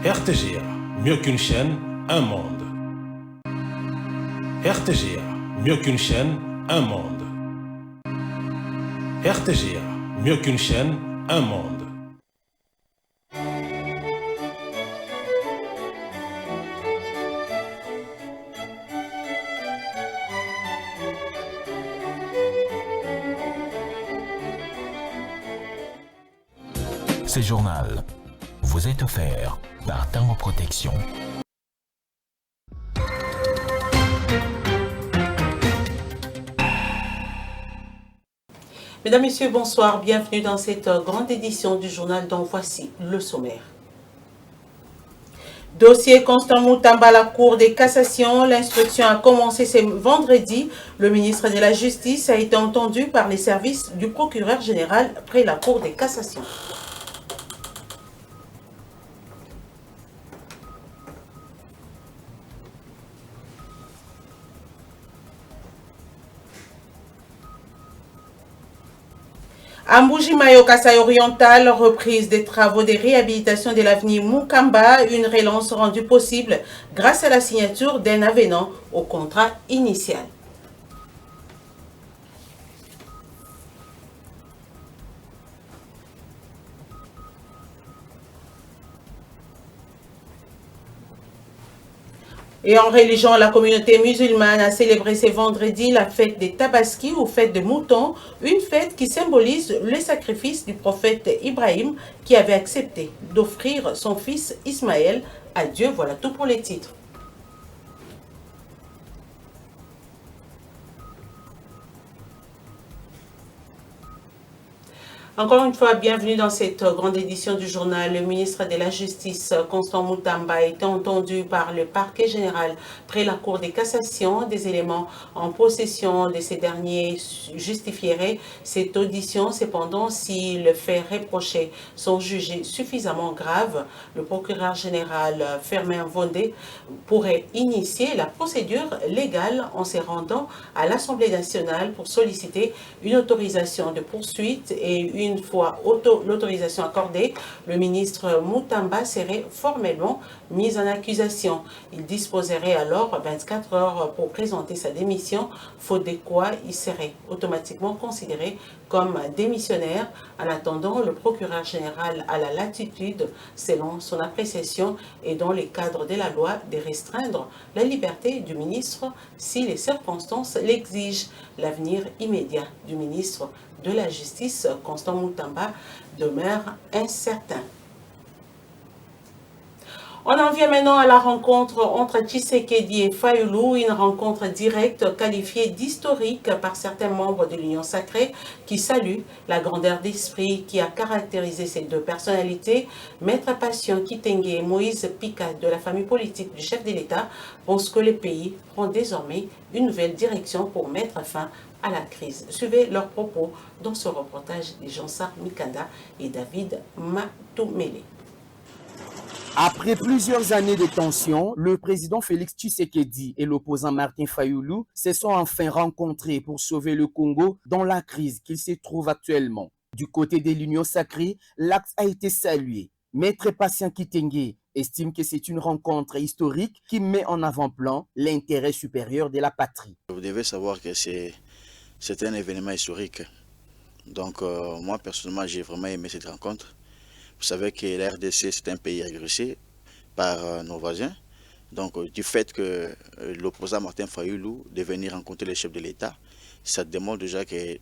RTGA, mieux qu'une chaîne, un monde. RTGA, mieux qu'une chaîne, un monde. RTGA, mieux qu'une chaîne, un monde. Ce journal vous est offert par Tango Protection. Mesdames, Messieurs, bonsoir. Bienvenue dans cette grande édition du journal dont voici le sommaire. Dossier Constant Moutamba à la Cour des cassations. L'instruction a commencé ce vendredi. Le ministre de la Justice a été entendu par les services du procureur général près la Cour des cassations. À Mbujimayo, Kasai Oriental, reprise des travaux de réhabilitation de l'avenue Mukamba, une relance rendue possible grâce à la signature d'un avenant au contrat initial. Et en religion, la communauté musulmane a célébré ce vendredi la fête des Tabaski ou fête des moutons, une fête qui symbolise le sacrifice du prophète Ibrahim qui avait accepté d'offrir son fils Ismaël à Dieu. Voilà tout pour les titres. Encore une fois, bienvenue dans cette grande édition du journal. Le ministre de la Justice, Constant Moutamba, a été entendu par le parquet général près la Cour des cassations. Des éléments en possession de ces derniers justifieraient cette audition. Cependant, si les faits reprochés sont jugés suffisamment graves, le procureur général Firmin Vondé pourrait initier la procédure légale en se rendant à l'Assemblée nationale pour solliciter une autorisation de poursuite et une fois l'autorisation accordée, le ministre Moutamba serait formellement mis en accusation. Il disposerait alors 24 heures pour présenter sa démission, faute de quoi il serait automatiquement considéré comme démissionnaire. En attendant, le procureur général a la latitude, selon son appréciation et dans les cadres de la loi, de restreindre la liberté du ministre si les circonstances l'exigent. L'avenir immédiat du ministre de la Justice, Constant Moutamba, demeure incertain. On en vient maintenant à la rencontre entre Tshisekedi et Fayulu, une rencontre directe qualifiée d'historique par certains membres de l'Union sacrée qui saluent la grandeur d'esprit qui a caractérisé ces deux personnalités. Maître Patient Kitenge et Moïse Pika de la famille politique du chef de l'État pensent que le pays prend désormais une nouvelle direction pour mettre fin à la crise. Suivez leurs propos dans ce reportage de Jean-Sar Mikanda et David Matoumele. Après plusieurs années de tension, le président Félix Tshisekedi et l'opposant Martin Fayulu se sont enfin rencontrés pour sauver le Congo dans la crise qu'il se trouve actuellement. Du côté de l'Union sacrée, l'acte a été salué. Maître Patient Kitenge estime que c'est une rencontre historique qui met en avant-plan l'intérêt supérieur de la patrie. Vous devez savoir que c'est un événement historique. Donc moi personnellement j'ai vraiment aimé cette rencontre. Vous savez que la RDC c'est un pays agressé par nos voisins. Donc du fait que l'opposant Martin Fayulu de venir rencontrer le chef de l'État, ça démontre déjà que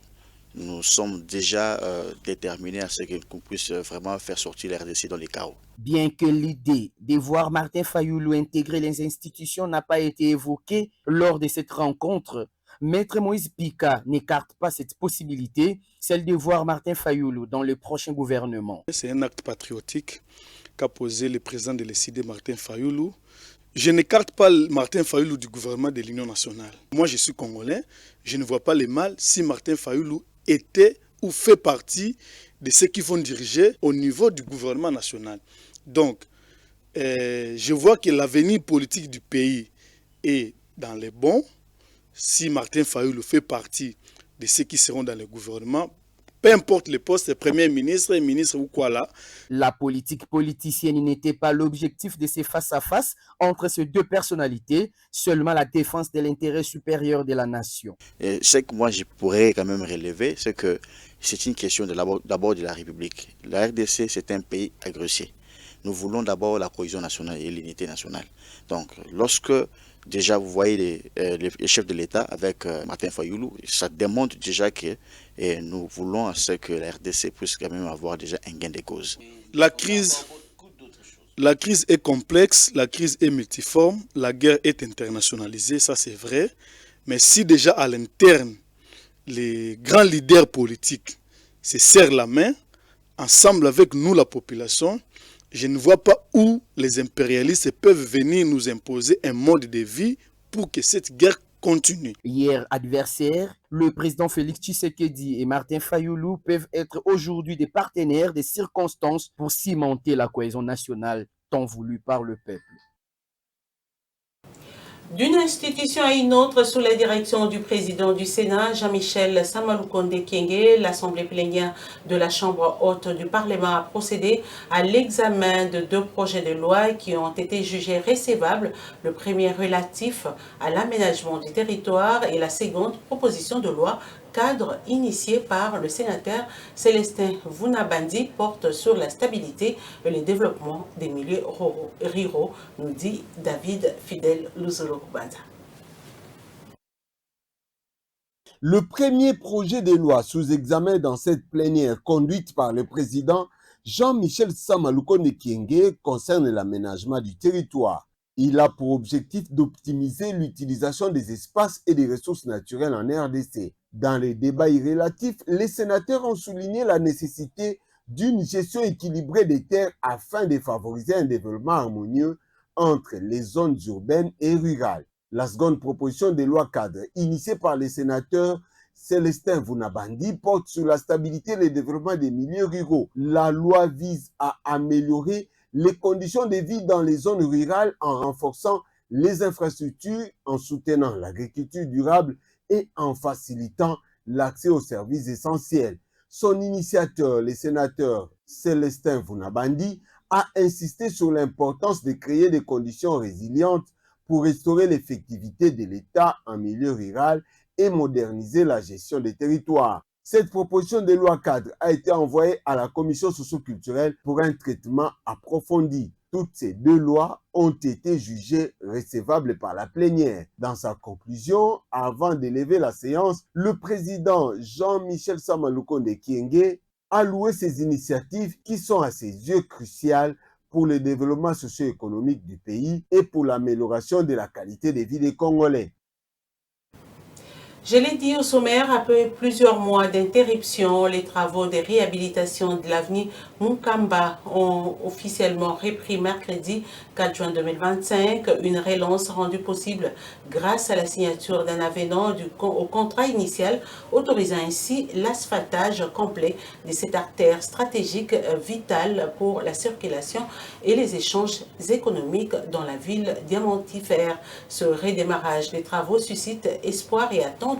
nous sommes déjà déterminés à ce qu'on puisse vraiment faire sortir la RDC dans les chaos. Bien que l'idée de voir Martin Fayulu intégrer les institutions n'a pas été évoquée lors de cette rencontre, Maître Moïse Pika n'écarte pas cette possibilité, celle de voir Martin Fayulu dans le prochain gouvernement. C'est un acte patriotique qu'a posé le président de l'ECD, Martin Fayulu. Je n'écarte pas Martin Fayulu du gouvernement de l'Union nationale. Moi, je suis congolais, je ne vois pas le mal si Martin Fayulu était ou fait partie de ceux qui vont diriger au niveau du gouvernement national. Donc, je vois que l'avenir politique du pays est dans les bons. Si Martin Fayulu fait partie de ceux qui seront dans le gouvernement, peu importe le poste, premier ministre, ministre ou quoi là. La politique politicienne n'était pas l'objectif de ces face-à-face entre ces deux personnalités, seulement la défense de l'intérêt supérieur de la nation. Et ce que moi je pourrais quand même relever, c'est que c'est une question d'abord de la République. La RDC, c'est un pays agressé. Nous voulons d'abord la cohésion nationale et l'unité nationale. Donc, lorsque déjà vous voyez les chefs de l'État avec Martin Fayoulou, ça démontre déjà que nous voulons à ce que la RDC puisse quand même avoir déjà un gain de cause. La crise est complexe, la crise est multiforme, la guerre est internationalisée, ça c'est vrai. Mais si déjà à l'interne, les grands leaders politiques se serrent la main, ensemble avec nous, la population, je ne vois pas où les impérialistes peuvent venir nous imposer un mode de vie pour que cette guerre continue. Hier adversaires, le président Félix Tshisekedi et Martin Fayoulou peuvent être aujourd'hui des partenaires des circonstances pour cimenter la cohésion nationale tant voulue par le peuple. D'une institution à une autre, sous la direction du président du Sénat, Jean-Michel Samalukonde Kyenge, l'Assemblée plénière de la Chambre haute du Parlement a procédé à l'examen de 2 projets de loi qui ont été jugés recevables. Le premier relatif à l'aménagement du territoire et la seconde proposition de loi cadre initié par le sénateur Célestin Vunabandi porte sur la stabilité et le développement des milieux ruraux, nous dit David Fidel Luzolo-Kubanza. Le premier projet de loi sous examen dans cette plénière conduite par le président Jean-Michel Samalukonde Kyenge concerne l'aménagement du territoire. Il a pour objectif d'optimiser l'utilisation des espaces et des ressources naturelles en RDC. Dans les débats relatifs, les sénateurs ont souligné la nécessité d'une gestion équilibrée des terres afin de favoriser un développement harmonieux entre les zones urbaines et rurales. La seconde proposition de loi cadre, initiée par les sénateurs Célestin Vunabandi, porte sur la stabilité et le développement des milieux ruraux. La loi vise à améliorer les conditions de vie dans les zones rurales en renforçant les infrastructures, en soutenant l'agriculture durable et en facilitant l'accès aux services essentiels. Son initiateur, le sénateur Célestin Vunabandi, a insisté sur l'importance de créer des conditions résilientes pour restaurer l'effectivité de l'État en milieu rural et moderniser la gestion des territoires. Cette proposition de loi cadre a été envoyée à la commission socio-culturelle pour un traitement approfondi. Toutes ces 2 lois ont été jugées recevables par la plénière. Dans sa conclusion, avant de lever la séance, le président Jean-Michel Samalukonde Kyenge a loué ces initiatives qui sont à ses yeux cruciales pour le développement socio-économique du pays et pour l'amélioration de la qualité de vie des Congolais. Je l'ai dit au sommaire, après plusieurs mois d'interruption, les travaux de réhabilitation de l'avenue Munkamba ont officiellement repris mercredi 4 juin 2025. Une relance rendue possible grâce à la signature d'un avenant au contrat initial, autorisant ainsi l'asphaltage complet de cette artère stratégique vitale pour la circulation et les échanges économiques dans la ville diamantifère. Ce redémarrage des travaux suscite espoir et attente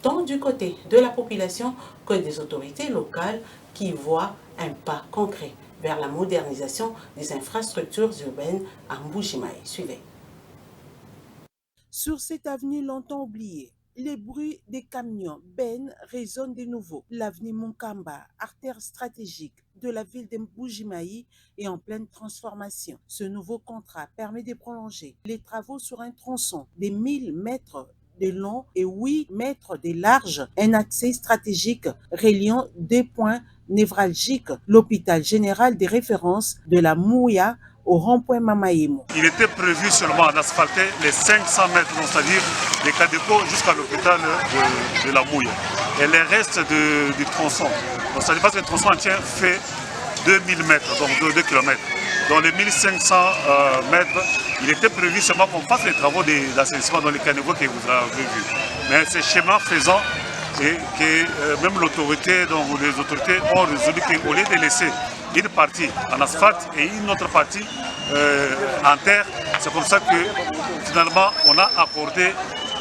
tant du côté de la population que des autorités locales qui voient un pas concret vers la modernisation des infrastructures urbaines à Mbujimayi. Suivez. Sur cette avenue longtemps oubliée, les bruits des camions bennes résonnent de nouveau. L'avenue Munkamba, artère stratégique de la ville de Mbujimayi, est en pleine transformation. Ce nouveau contrat permet de prolonger les travaux sur un tronçon de 1000 mètres de long et 8 mètres de large, un accès stratégique reliant 2 points névralgiques, l'hôpital général de référence de la Mouya au rond-point Mamayemo. Il était prévu seulement d'asphalter les 500 mètres, c'est-à-dire des Cadeco jusqu'à l'hôpital de la Mouya. Et les restes du tronçon, c'est-à-dire parce que le tronçon entier fait 2000 mètres, donc 2 km. Dans les 1500 mètres, il était prévu seulement qu'on fasse les travaux d'assainissement dans les caniveaux que vous avez vus. Mais ces schémas faisant et que même l'autorité, donc les autorités ont résolu qu'au lieu de laisser une partie en asphalte et une autre partie en terre, c'est comme ça que finalement on a accordé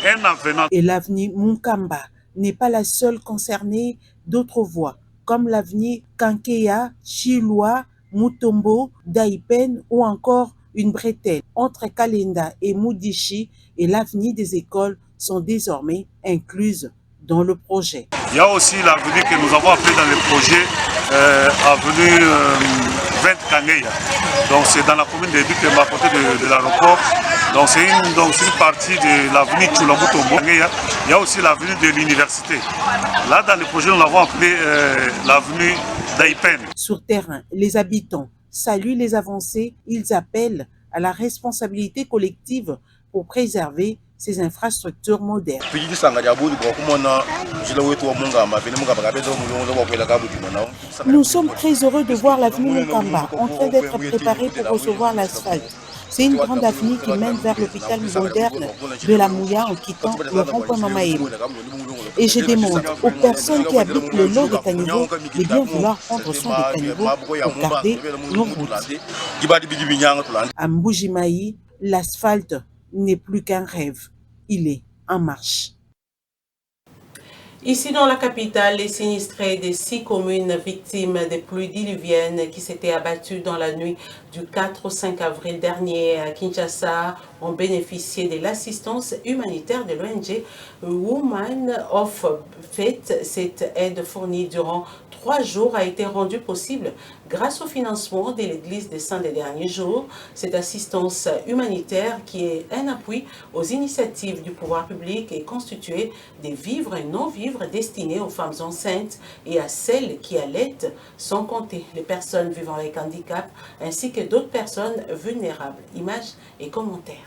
un avenant. Et l'avenue Munkamba n'est pas la seule concernée, d'autres voies comme l'avenue Kankeya, Chilwa, Mutombo, Daipen ou encore une bretelle entre Kalenda et Mudishi et l'avenue des écoles sont désormais incluses dans le projet. Il y a aussi l'avenue que nous avons appelée dans le projet avenue 20 Kangeya. Donc c'est dans la commune de Duc, à côté de l'aéroport. Donc c'est une partie de l'avenue Chulambutombo. Il y a aussi l'avenue de l'université. Là dans le projet nous l'avons appelé l'avenue d'Aipen. Sur terrain, les habitants saluent les avancées, ils appellent à la responsabilité collective pour préserver ces infrastructures modernes. Nous sommes très heureux de voir l'avenue Mukamba en train d'être préparée pour recevoir l'asphalte. C'est une grande avenue qui mène vers l'hôpital moderne de la Mouya en quittant le rond-point Mamaïro. Et je demande aux personnes qui habitent le long des caniveaux de bien vouloir prendre soin des caniveaux pour garder nos routes. À Mbujimayi, l'asphalte n'est plus qu'un rêve. Il est en marche. Ici dans la capitale, les sinistrés des 6 communes victimes des pluies diluviennes qui s'étaient abattues dans la nuit du 4 au 5 avril dernier à Kinshasa ont bénéficié de l'assistance humanitaire de l'ONG Women of Faith. Cette aide fournie durant 3 jours a été rendue possible grâce au financement de l'Église des Saints des Derniers Jours. Cette assistance humanitaire, qui est un appui aux initiatives du pouvoir public, est constituée des vivres et non-vivres destinés aux femmes enceintes et à celles qui allaitent, sans compter les personnes vivant avec handicap, ainsi que d'autres personnes vulnérables. Images et commentaires.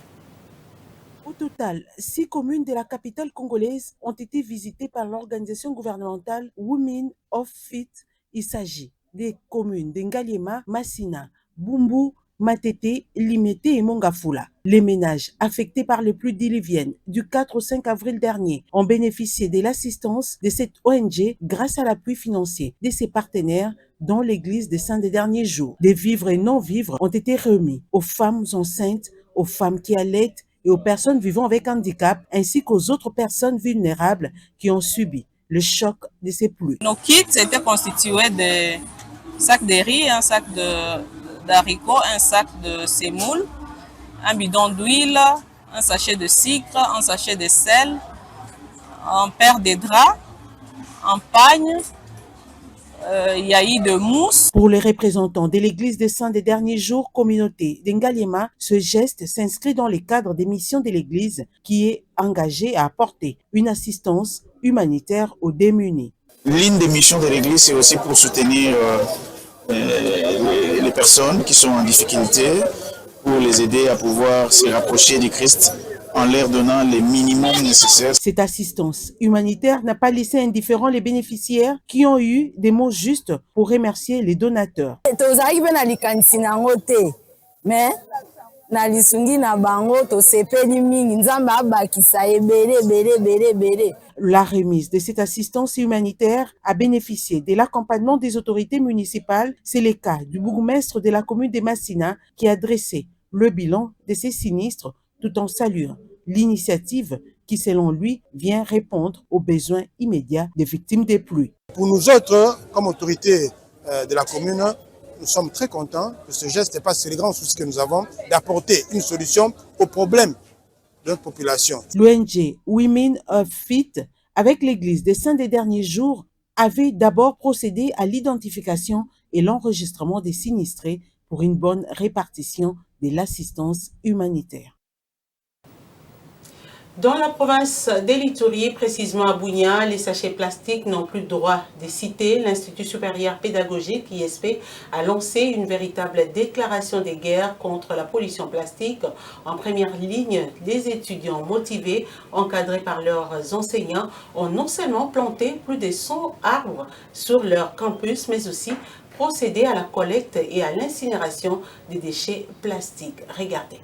Au total, 6 communes de la capitale congolaise ont été visitées par l'organisation gouvernementale Women of Faith. Il s'agit des communes d'Engaliema, Massina, Bumbu, Matete, Limete et Mongafula. Les ménages affectés par les pluies diluviennes du 4 au 5 avril dernier ont bénéficié de l'assistance de cette ONG grâce à l'appui financier de ses partenaires dont l'Église des Saints des Derniers Jours. Des vivres et non-vivres ont été remis aux femmes enceintes, aux femmes qui allaitent et aux personnes vivant avec handicap, ainsi qu'aux autres personnes vulnérables qui ont subi le choc de ces pluies. Nos kits étaient constitués de sacs de riz, un sac d'haricots, un sac de semoule, un bidon d'huile, un sachet de sucre, un sachet de sel, un paire de draps, un pagne, il y a eu de mousse. Pour les représentants de l'Église des Saints des Derniers Jours, communauté d'Engaliema, ce geste s'inscrit dans les cadres des missions de l'Église qui est engagée à apporter une assistance humanitaire aux démunis. L'une des missions de l'Église, c'est aussi pour soutenir les personnes qui sont en difficulté, pour les aider à pouvoir se rapprocher du Christ en leur donnant les minimums nécessaires. Cette assistance humanitaire n'a pas laissé indifférents les bénéficiaires qui ont eu des mots justes pour remercier les donateurs. Mais na lisungi na bango to sepeli mingi nzamba abakisa ebele. La remise de cette assistance humanitaire a bénéficié de l'accompagnement des autorités municipales. C'est le cas du bourgmestre de la commune de Massina qui a dressé le bilan de ces sinistres tout en saluant l'initiative qui, selon lui, vient répondre aux besoins immédiats des victimes des pluies. Pour nous autres, comme autorité de la commune, nous sommes très contents que ce geste dépasse les grands soucis que nous avons d'apporter une solution aux problèmes de notre population. L'ONG Women of Faith, avec l'Église des Saints des Derniers Jours, avait d'abord procédé à l'identification et l'enregistrement des sinistrés pour une bonne répartition de l'assistance humanitaire. Dans la province d'Elituri, précisément à Bunia, les sachets plastiques n'ont plus le droit de citer. L'Institut supérieur pédagogique, ISP, a lancé une véritable déclaration de guerre contre la pollution plastique. En première ligne, les étudiants motivés, encadrés par leurs enseignants, ont non seulement planté plus de 100 arbres sur leur campus, mais aussi procédé à la collecte et à l'incinération des déchets plastiques. Regardez.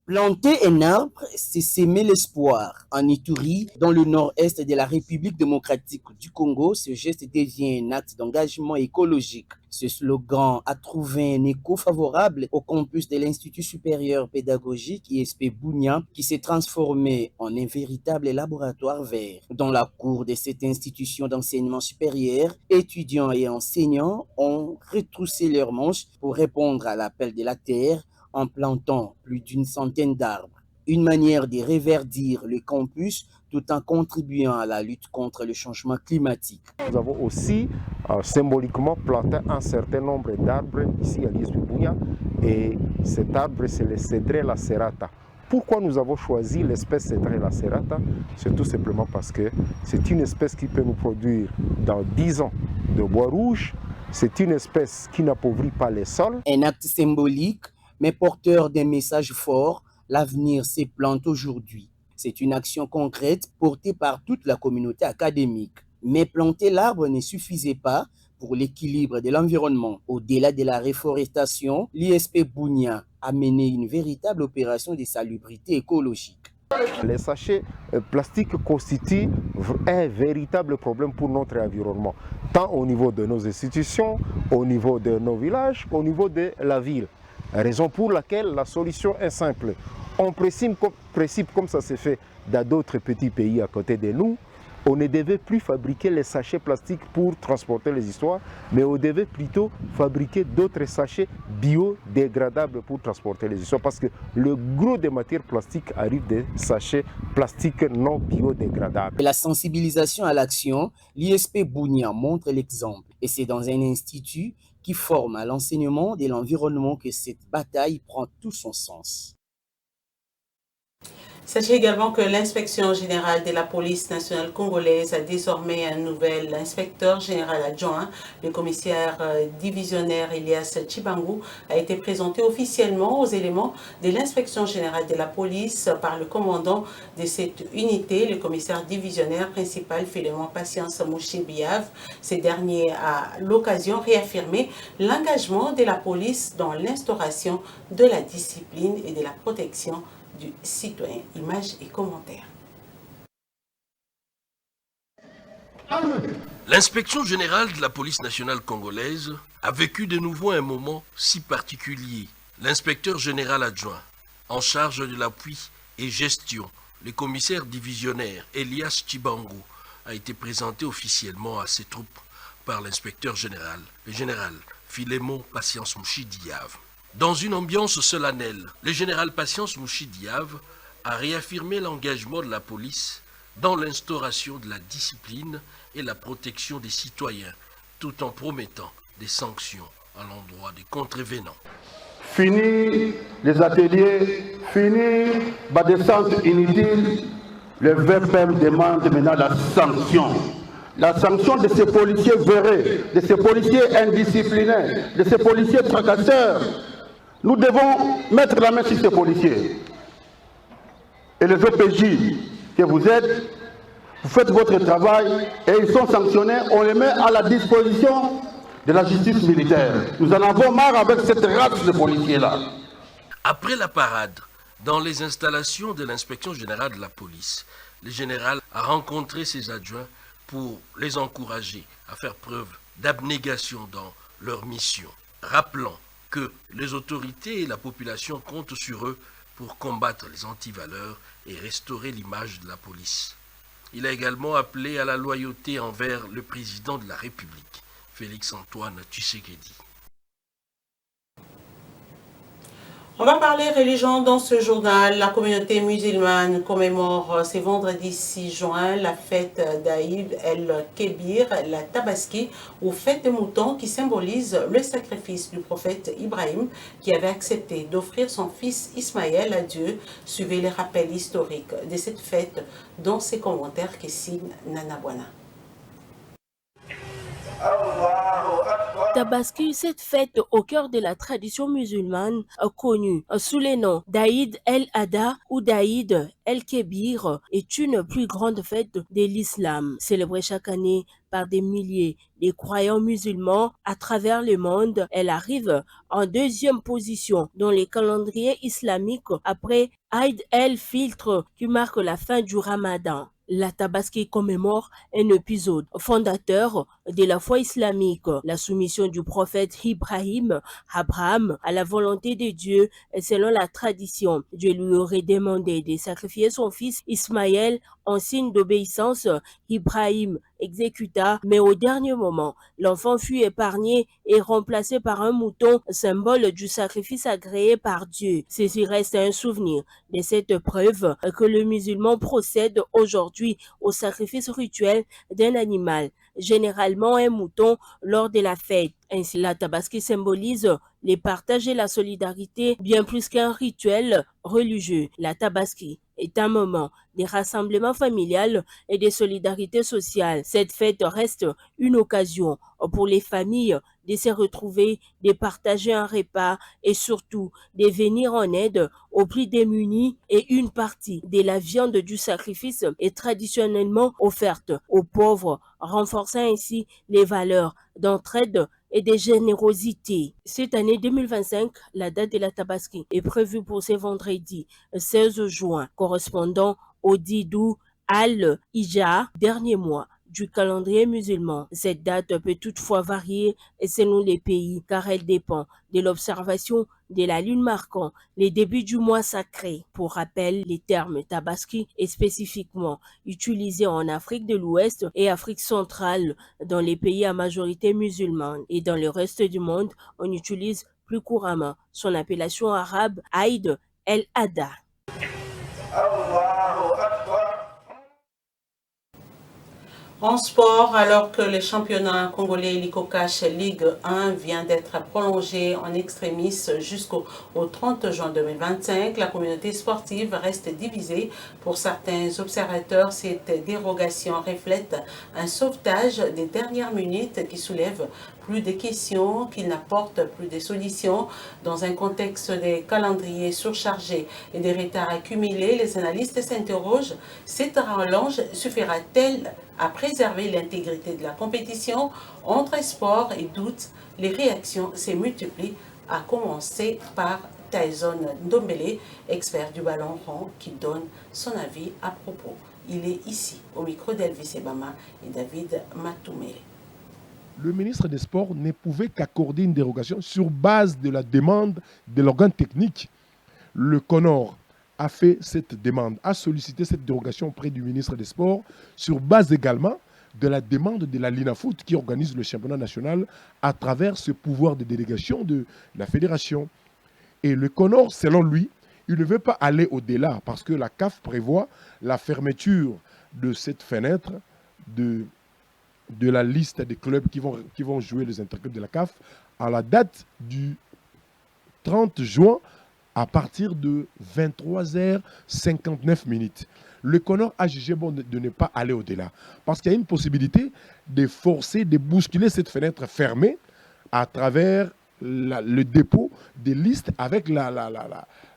Planter un arbre, c'est s'aimer l'espoir. En Ituri, dans le nord-est de la République démocratique du Congo, ce geste devient un acte d'engagement écologique. Ce slogan a trouvé un écho favorable au campus de l'Institut supérieur pédagogique ISP Bunia, qui s'est transformé en un véritable laboratoire vert. Dans la cour de cette institution d'enseignement supérieur, étudiants et enseignants ont retroussé leurs manches pour répondre à l'appel de la terre en plantant plus d'une centaine d'arbres. Une manière de reverdir le campus tout en contribuant à la lutte contre le changement climatique. Nous avons aussi symboliquement planté un certain nombre d'arbres ici à l'ISP Bunia et cet arbre c'est le cédré lacerata. Pourquoi nous avons choisi l'espèce cédré lacerata? C'est tout simplement parce que c'est une espèce qui peut nous produire dans 10 ans de bois rouge. C'est une espèce qui n'appauvrit pas les sols. Un acte symbolique mais porteur d'un message fort, l'avenir se plante aujourd'hui. C'est une action concrète portée par toute la communauté académique. Mais planter l'arbre ne suffisait pas pour l'équilibre de l'environnement. Au-delà de la réforestation, l'ISP Bunia a mené une véritable opération de salubrité écologique. Les sachets plastiques constituent un véritable problème pour notre environnement, tant au niveau de nos institutions, au niveau de nos villages, au niveau de la ville. Raison pour laquelle la solution est simple. En principe, comme ça s'est fait dans d'autres petits pays à côté de nous, on ne devait plus fabriquer les sachets plastiques pour transporter les histoires, mais on devait plutôt fabriquer d'autres sachets biodégradables pour transporter les histoires, parce que le gros des matières plastiques arrive des sachets plastiques non biodégradables. La sensibilisation à l'action, l'ISP Bunia montre l'exemple, et c'est dans un institut qui forme à l'enseignement de l'environnement que cette bataille prend tout son sens. Sachez également que l'inspection générale de la police nationale congolaise a désormais un nouvel inspecteur général adjoint. Le commissaire divisionnaire Elias Chibangu a été présenté officiellement aux éléments de l'inspection générale de la police par le commandant de cette unité, le commissaire divisionnaire principal Philémon Patience Mouchibiav. Ce dernier a l'occasion réaffirmé l'engagement de la police dans l'instauration de la discipline et de la protection du citoyen. Images et commentaires. L'inspection générale de la police nationale congolaise a vécu de nouveau un moment si particulier. L'inspecteur général adjoint, en charge de l'appui et gestion, le commissaire divisionnaire Elias Chibangu, a été présenté officiellement à ses troupes par l'inspecteur général, le général Philémon Patience Mouchidiav. Dans une ambiance solennelle, le général Patience Mouchidiav a réaffirmé l'engagement de la police dans l'instauration de la discipline et la protection des citoyens, tout en promettant des sanctions à l'endroit des contrevenants. Fini les ateliers, fini la descente inutile, le VPM demande maintenant la sanction. La sanction de ces policiers véreux, de ces policiers indisciplinés, de ces policiers tracasseurs. Nous devons mettre la main sur ces policiers. Et les OPJ que vous êtes, vous faites votre travail et ils sont sanctionnés, on les met à la disposition de la justice militaire. Nous en avons marre avec cette race de policiers-là. Après la parade, dans les installations de l'inspection générale de la police, le général a rencontré ses adjoints pour les encourager à faire preuve d'abnégation dans leur mission, rappelant que les autorités et la population comptent sur eux pour combattre les antivaleurs et restaurer l'image de la police. Il a également appelé à la loyauté envers le président de la République, Félix-Antoine Tshisekedi. On va parler religion dans ce journal. La communauté musulmane commémore ce vendredi 6 juin la fête d'Aïd el-Kébir, la Tabaski, ou fête des moutons qui symbolise le sacrifice du prophète Ibrahim qui avait accepté d'offrir son fils Ismaël à Dieu. Suivez les rappels historiques de cette fête dans ces commentaires que signe Nana Bwana. Tabaski, cette fête au cœur de la tradition musulmane connue sous les noms d'Aïd el-Adha ou d'Aïd el-Kébir est une plus grande fête de l'islam, célébrée chaque année par des milliers de croyants musulmans à travers le monde. Elle arrive en deuxième position dans les calendriers islamiques après Aïd el-Fitr qui marque la fin du Ramadan. La Tabaski commémore un épisode fondateur de la foi islamique, la soumission du prophète Abraham à la volonté de Dieu. Selon la tradition, Dieu lui aurait demandé de sacrifier son fils Ismaël en signe d'obéissance. Ibrahim exécuta, mais au dernier moment, l'enfant fut épargné et remplacé par un mouton, symbole du sacrifice agréé par Dieu. Ceci reste un souvenir de cette preuve que le musulman procède aujourd'hui au sacrifice rituel d'un animal, généralement un mouton, lors de la fête. Ainsi, la Tabaski symbolise les partages et la solidarité bien plus qu'un rituel religieux. La Tabaski est un moment de rassemblement familial et de solidarité sociale. Cette fête reste une occasion pour les familles de se retrouver, de partager un repas et surtout de venir en aide aux plus démunis, et une partie de la viande du sacrifice est traditionnellement offerte aux pauvres, renforçant ainsi les valeurs d'entraide et de générosité. Cette année 2025, la date de la Tabaski est prévue pour ce vendredi 16 juin, correspondant au 10 août al-Hijja, dernier mois du calendrier musulman. Cette date peut toutefois varier selon les pays car elle dépend de l'observation de la lune marquant les débuts du mois sacré. Pour rappel, les termes Tabaski est spécifiquement utilisé en Afrique de l'Ouest et Afrique centrale dans les pays à majorité musulmane, et dans le reste du monde, on utilise plus couramment son appellation arabe Aïd el-Adha. En sport, alors que le championnat congolais Licocash Ligue 1 vient d'être prolongé en extremis jusqu'au 30 juin 2025, la communauté sportive reste divisée. Pour certains observateurs, cette dérogation reflète un sauvetage des dernières minutes qui soulève plus de questions, qu'il n'apporte plus de solutions. Dans un contexte de calendriers surchargés et des retards accumulés, les analystes s'interrogent, cette rallonge suffira-t-elle à préserver l'intégrité de la compétition? Entre espoir et doute, les réactions se multiplient, à commencer par Tyson Ndombele, expert du ballon rond, qui donne son avis à propos. Il est ici, au micro d'Elvis Ebama et David Matoumele. Le ministre des Sports ne pouvait qu'accorder une dérogation sur base de la demande de l'organe technique. Le CONOR a fait cette demande, a sollicité cette dérogation auprès du ministre des Sports sur base également de la demande de la Linafoot qui organise le championnat national à travers ce pouvoir de délégation de la fédération. Et le CONOR, selon lui, il ne veut pas aller au-delà parce que la CAF prévoit la fermeture de cette fenêtre de la liste des clubs qui vont jouer les interclubs de la CAF à la date du 30 juin à partir de 23h59. Le CONOR a jugé bon de ne pas aller au-delà parce qu'il y a une possibilité de forcer, de bousculer cette fenêtre fermée à travers le dépôt des listes avec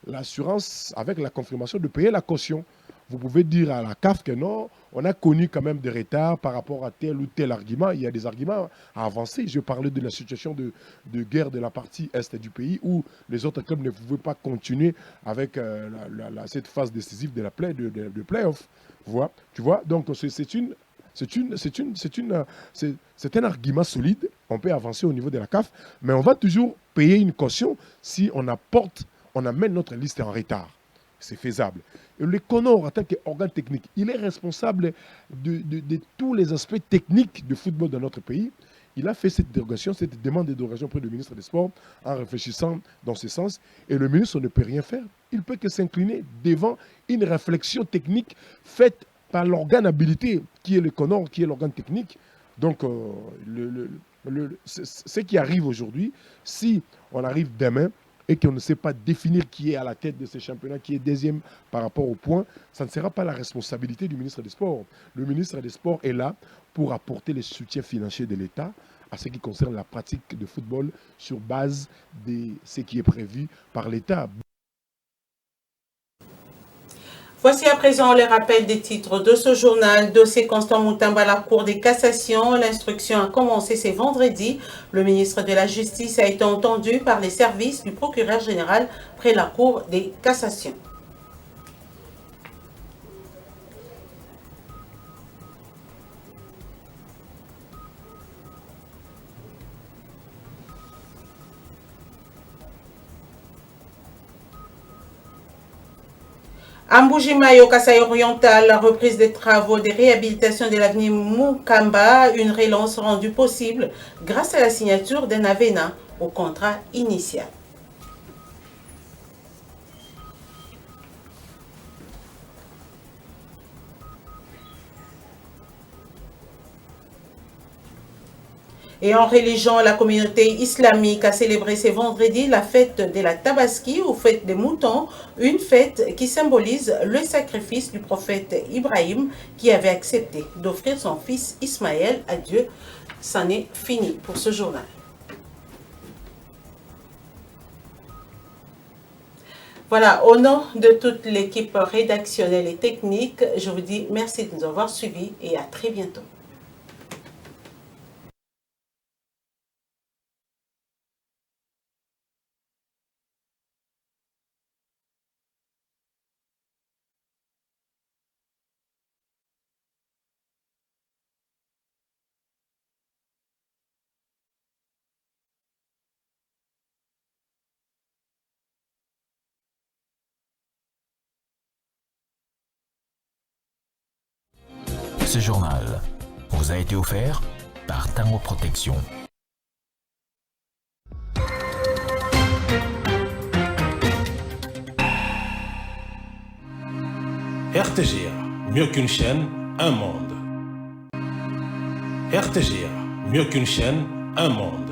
l'assurance, avec la confirmation de payer la caution. Vous pouvez dire à la CAF que non, on a connu quand même des retards par rapport à tel ou tel argument. Il y a des arguments à avancer. Je parlais de la situation de guerre de la partie est du pays où les autres clubs ne pouvaient pas continuer avec cette phase décisive de play-off. Tu vois, donc c'est un argument solide. On peut avancer au niveau de la CAF, mais on va toujours payer une caution si on amène notre liste en retard. C'est faisable. Et le CONOR, en tant qu'organe technique, il est responsable de tous les aspects techniques du football dans notre pays. Il a fait cette dérogation, cette demande de dérogation auprès du ministre des Sports en réfléchissant dans ce sens. Et le ministre ne peut rien faire. Il ne peut que s'incliner devant une réflexion technique faite par l'organe habilité, qui est le CONOR, qui est l'organe technique. Donc, ce qui arrive aujourd'hui, si on arrive demain, et qu'on ne sait pas définir qui est à la tête de ces championnats, qui est deuxième par rapport au point, ça ne sera pas la responsabilité du ministre des Sports. Le ministre des Sports est là pour apporter les soutiens financiers de l'État à ce qui concerne la pratique de football sur base de ce qui est prévu par l'État. Voici à présent le rappel des titres de ce journal. Dossier Constant Moutamba à la Cour des cassations. L'instruction a commencé ce vendredi. Le ministre de la Justice a été entendu par les services du procureur général près la Cour des cassations. À Mbujimayi, au Kasaï oriental, la reprise des travaux de réhabilitation de l'avenue Mukamba, une relance rendue possible grâce à la signature d'un avenant au contrat initial. Et en religion, la communauté islamique a célébré ce vendredi la fête de la Tabaski ou fête des moutons, une fête qui symbolise le sacrifice du prophète Ibrahim qui avait accepté d'offrir son fils Ismaël à Dieu. C'en est fini pour ce journal. Voilà, au nom de toute l'équipe rédactionnelle et technique, je vous dis merci de nous avoir suivis et à très bientôt. Ce journal vous a été offert par Tango Protection. RTGA, mieux qu'une chaîne, un monde. RTGA, mieux qu'une chaîne, un monde.